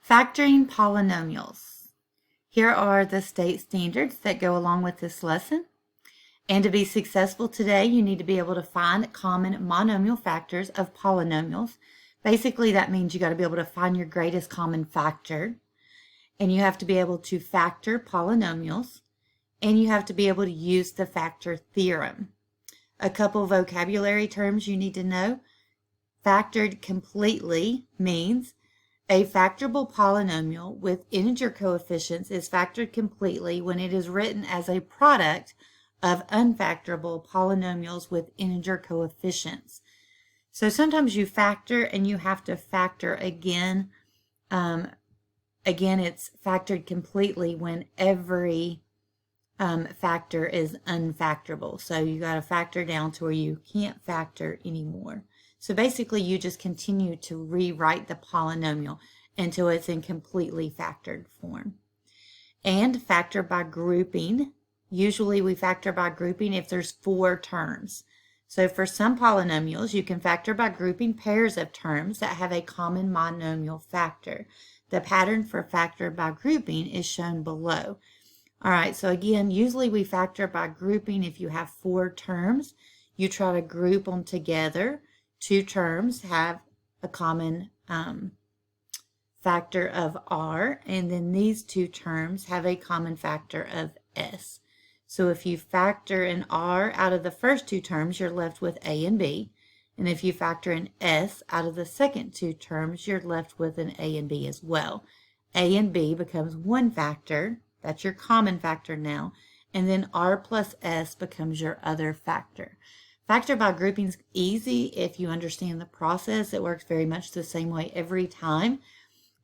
Factoring polynomials. Here are the state standards that go along with this lesson. And to be successful today, you need to be able to find common monomial factors of polynomials. Basically, that means you got to be able to find your greatest common factor. And you have to be able to factor polynomials. And you have to be able to use the factor theorem. A couple vocabulary terms you need to know. Factored completely means a factorable polynomial with integer coefficients is factored completely when it is written as a product of unfactorable polynomials with integer coefficients. So sometimes you factor and you have to factor again. Again, it's factored completely when every factor is unfactorable. So you got to factor down to where you can't factor anymore. So basically, you just continue to rewrite the polynomial until it's in completely factored form. And factor by grouping. Usually we factor by grouping if there's 4 terms. So for some polynomials, you can factor by grouping pairs of terms that have a common monomial factor. The pattern for factor by grouping is shown below. All right, so again, usually we factor by grouping if you have 4 terms. You try to group them together. 2 terms have a common factor of r, and then these 2 terms have a common factor of s. So if you factor an r out of the first 2 terms, you're left with a and b. And if you factor an s out of the second 2 terms, you're left with an a and b as well. A and b becomes one factor. That's your common factor now. And then r plus s becomes your other factor. Factor by grouping is easy if you understand the process. It works very much the same way every time.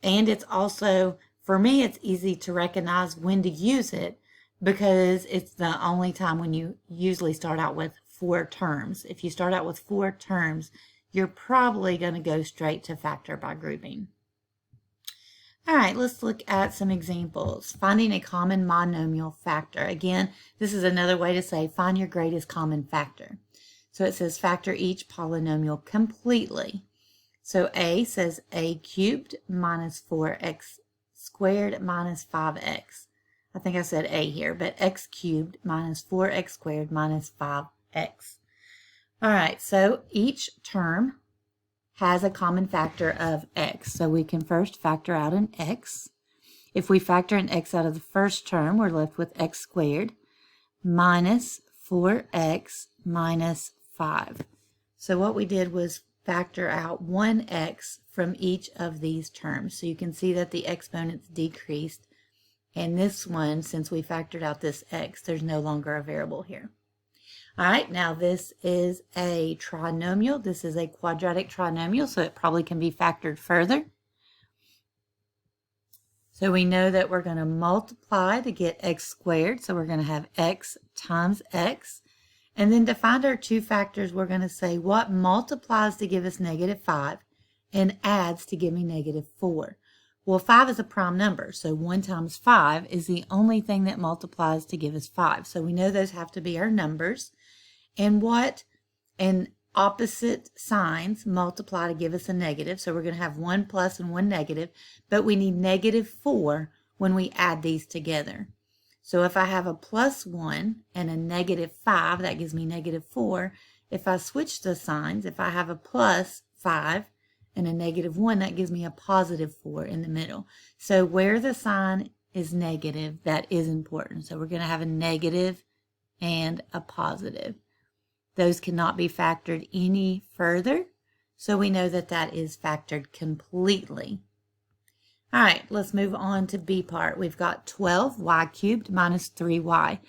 And it's also, for me, it's easy to recognize when to use it because it's the only time when you usually start out with 4 terms. If you start out with 4 terms, you're probably going to go straight to factor by grouping. All right, let's look at some examples. Finding a common monomial factor. Again, this is another way to say find your greatest common factor. So it says factor each polynomial completely. So a says a cubed minus 4x squared minus 5x. I think I said a here, but x cubed minus 4x squared minus 5x. All right, so each term has a common factor of x. So we can first factor out an x. If we factor an x out of the first term, we're left with x squared minus 4x minus 5. So what we did was factor out 1x from each of these terms. So you can see that the exponents decreased. And this one, since we factored out this x, there's no longer a variable here. All right, now this is a trinomial. This is a quadratic trinomial, so it probably can be factored further. So we know that we're going to multiply to get x squared. So we're going to have x times x. And then to find our 2 factors, we're going to say what multiplies to give us -5 and adds to give me -4. Well, 5 is a prime number, so 1 times 5 is the only thing that multiplies to give us 5. So we know those have to be our numbers. And opposite signs multiply to give us a negative. So we're going to have 1 plus and 1 negative, but we need -4 when we add these together. So if I have a +1 and a -5, that gives me -4. If I switch the signs, if I have a +5 and a -1, that gives me a +4 in the middle. So where the sign is negative, that is important. So we're going to have a negative and a positive. Those cannot be factored any further. So we know that that is factored completely. All right, let's move on to B part. We've got 12y cubed minus 3y.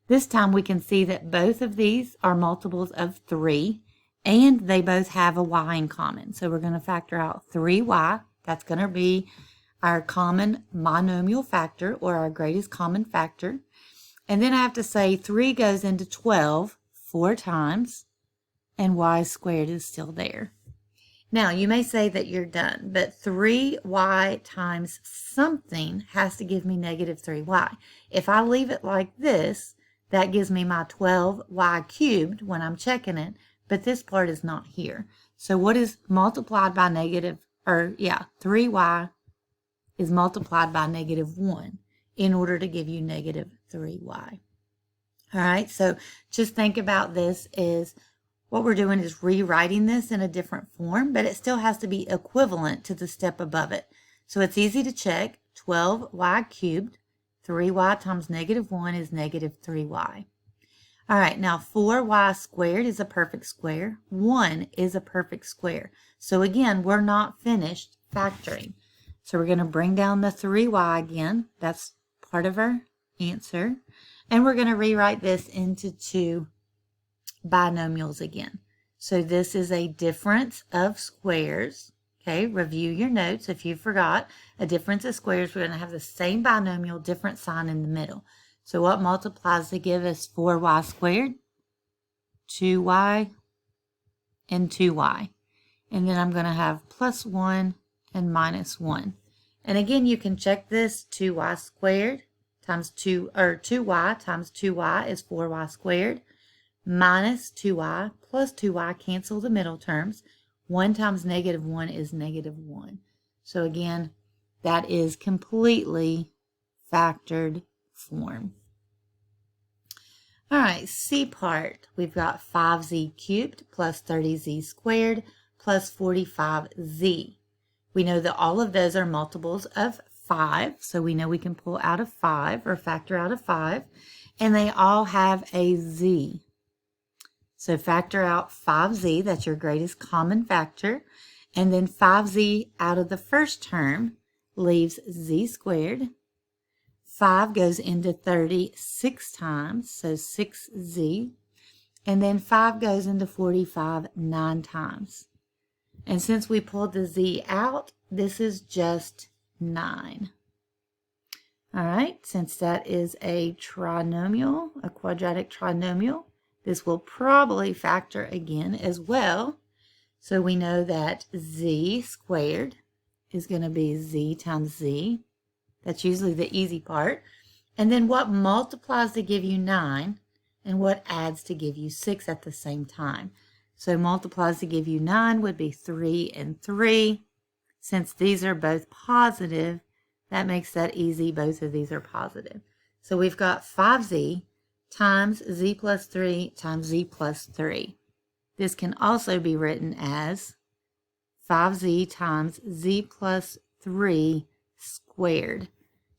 This time we can see that both of these are multiples of 3, and they both have a y in common. So we're going to factor out 3y. That's going to be our common monomial factor, or our greatest common factor. And then I have to say 3 goes into 12 4 times, and y squared is still there. Now, you may say that you're done, but 3y times something has to give me -3y. If I leave it like this, that gives me my 12y cubed when I'm checking it, but this part is not here. So what is multiplied by 3y is multiplied by -1 in order to give you -3y. All right, so just think about this is what we're doing is rewriting this in a different form, but it still has to be equivalent to the step above it. So it's easy to check. 12y cubed, 3y times -1 is -3y. All right, now 4y squared is a perfect square. 1 is a perfect square. So again, we're not finished factoring. So we're going to bring down the 3y again. That's part of our answer. And we're going to rewrite this into two binomials again. So this is a difference of squares. Okay, review your notes if you forgot. A difference of squares, we're going to have the same binomial, different sign in the middle. So what multiplies to give us 4y squared? 2y and 2y. And then I'm going to have +1 and -1. And again, you can check this. 2y squared times 2y times 2y is 4y squared. Minus 2y plus 2y, cancel the middle terms. 1 times -1 is -1. So again, that is completely factored form. All right, C part, we've got 5z cubed plus 30z squared plus 45z. We know that all of those are multiples of 5, so we know we can pull out of 5 or factor out of 5, and they all have a z. So factor out 5z, that's your greatest common factor, and then 5z out of the first term leaves z squared. 5 goes into 30 6 times, so 6z, and then 5 goes into 45 9 times. And since we pulled the z out, this is just 9. All right, since that is a trinomial, a quadratic trinomial, this will probably factor again as well. So we know that z squared is going to be z times z. That's usually the easy part. And then what multiplies to give you 9 and what adds to give you 6 at the same time. So multiplies to give you 9 would be 3 and 3. Since these are both positive, that makes that easy. Both of these are positive. So we've got 5z times z plus 3 times z plus 3. This can also be written as 5z times z plus 3 squared,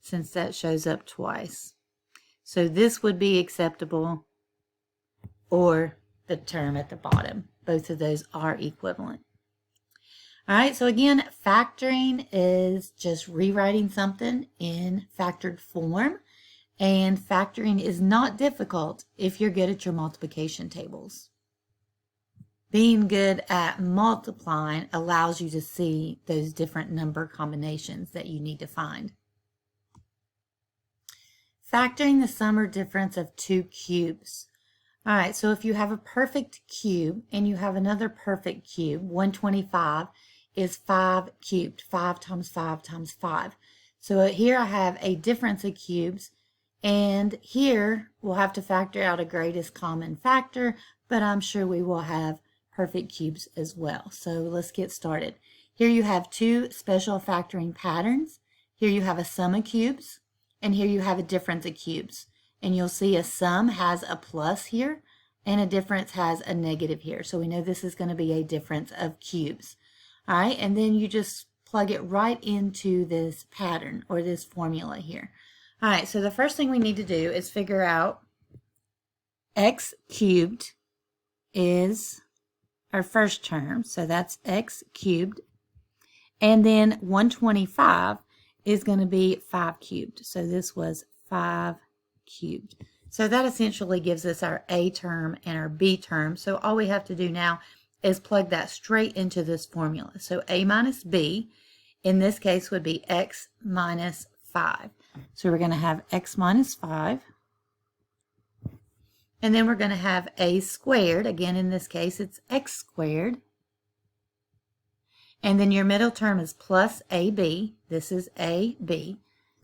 since that shows up twice. So this would be acceptable, or the term at the bottom. Both of those are equivalent. All right, so again, factoring is just rewriting something in factored form. And factoring is not difficult if you're good at your multiplication tables. Being good at multiplying allows you to see those different number combinations that you need to find. Factoring the sum or difference of two cubes. All right, so if you have a perfect cube and you have another perfect cube, 125 is 5 cubed, 5 times 5 times 5. So here I have a difference of cubes. And here we'll have to factor out a greatest common factor, but I'm sure we will have perfect cubes as well. So let's get started. Here you have two special factoring patterns. Here you have a sum of cubes, and here you have a difference of cubes. And you'll see a sum has a plus here, and a difference has a negative here. So we know this is going to be a difference of cubes. All right, and then you just plug it right into this pattern or this formula here. All right, so the first thing we need to do is figure out x cubed is our first term, so that's x cubed. And then 125 is going to be 5 cubed, so this was 5 cubed. So that essentially gives us our a term and our b term. So all we have to do now is plug that straight into this formula. So a minus b, in this case, would be x minus 5. So we're going to have x minus 5. And then we're going to have a squared. Again, in this case, it's x squared. And then your middle term is plus ab. This is ab.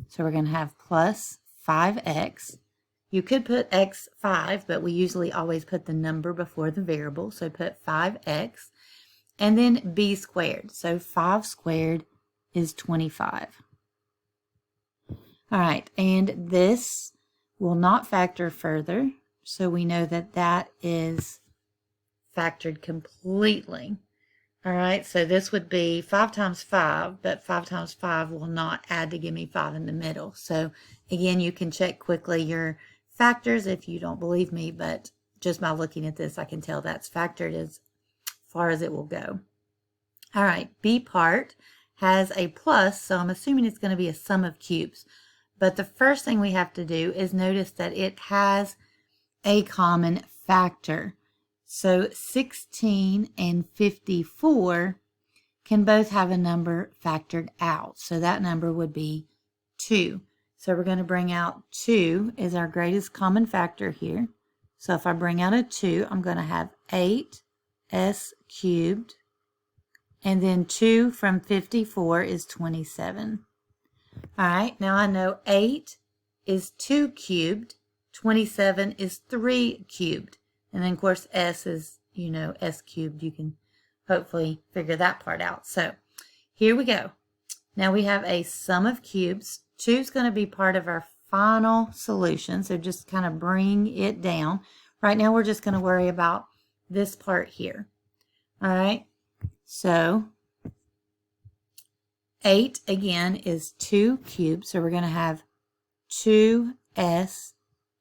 So we're going to have plus 5x. You could put x5, but we usually always put the number before the variable. So put 5x. And then b squared. So 5 squared is 25. All right, and this will not factor further, so we know that that is factored completely. All right, so this would be 5 times 5, but 5 times 5 will not add to give me 5 in the middle. So again, you can check quickly your factors if you don't believe me, but just by looking at this, I can tell that's factored as far as it will go. All right, B part has a plus, so I'm assuming it's going to be a sum of cubes. But the first thing we have to do is notice that it has a common factor. So 16 and 54 can both have a number factored out. So that number would be 2. So we're going to bring out 2 as our greatest common factor here. So if I bring out a 2, I'm going to have 8s cubed. And then 2 from 54 is 27. All right, now I know 8 is 2 cubed. 27 is 3 cubed. And then, of course, s is, s cubed. You can hopefully figure that part out. So here we go. Now we have a sum of cubes. 2 is going to be part of our final solution. So just kind of bring it down. Right now we're just going to worry about this part here. All right. So 8, again, is 2 cubed. So we're going to have 2s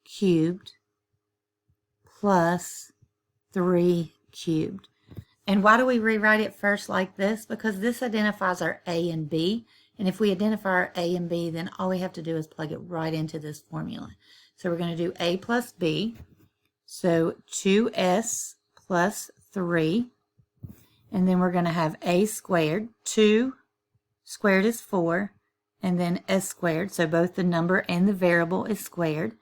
cubed plus 3 cubed. And why do we rewrite it first like this? Because this identifies our a and b. And if we identify our a and b, then all we have to do is plug it right into this formula. So we're going to do a plus b. So 2s plus 3. And then we're going to have a squared. 2 squared is 4. And then s squared. So both the number and the variable is squared.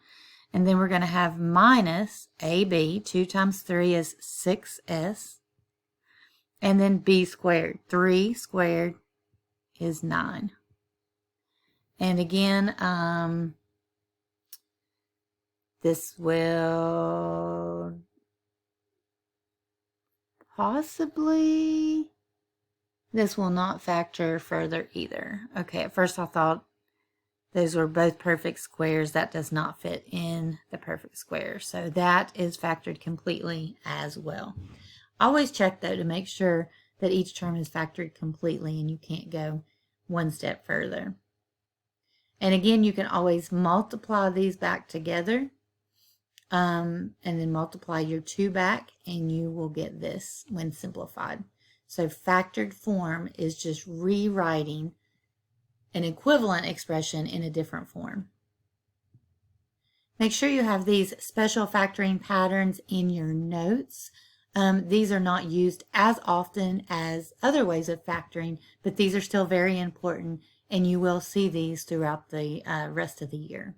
And then we're going to have minus AB. 2 times 3 is 6s. And then b squared. 3 squared is 9. And again, this will possibly, this will not factor further either. Okay, at first I thought those were both perfect squares. That does not fit in the perfect square. So that is factored completely as well. Always check though to make sure that each term is factored completely and you can't go one step further. And again, you can always multiply these back together and then multiply your 2 back and you will get this when simplified. So factored form is just rewriting an equivalent expression in a different form. Make sure you have these special factoring patterns in your notes. These are not used as often as other ways of factoring, but these are still very important and you will see these throughout the rest of the year.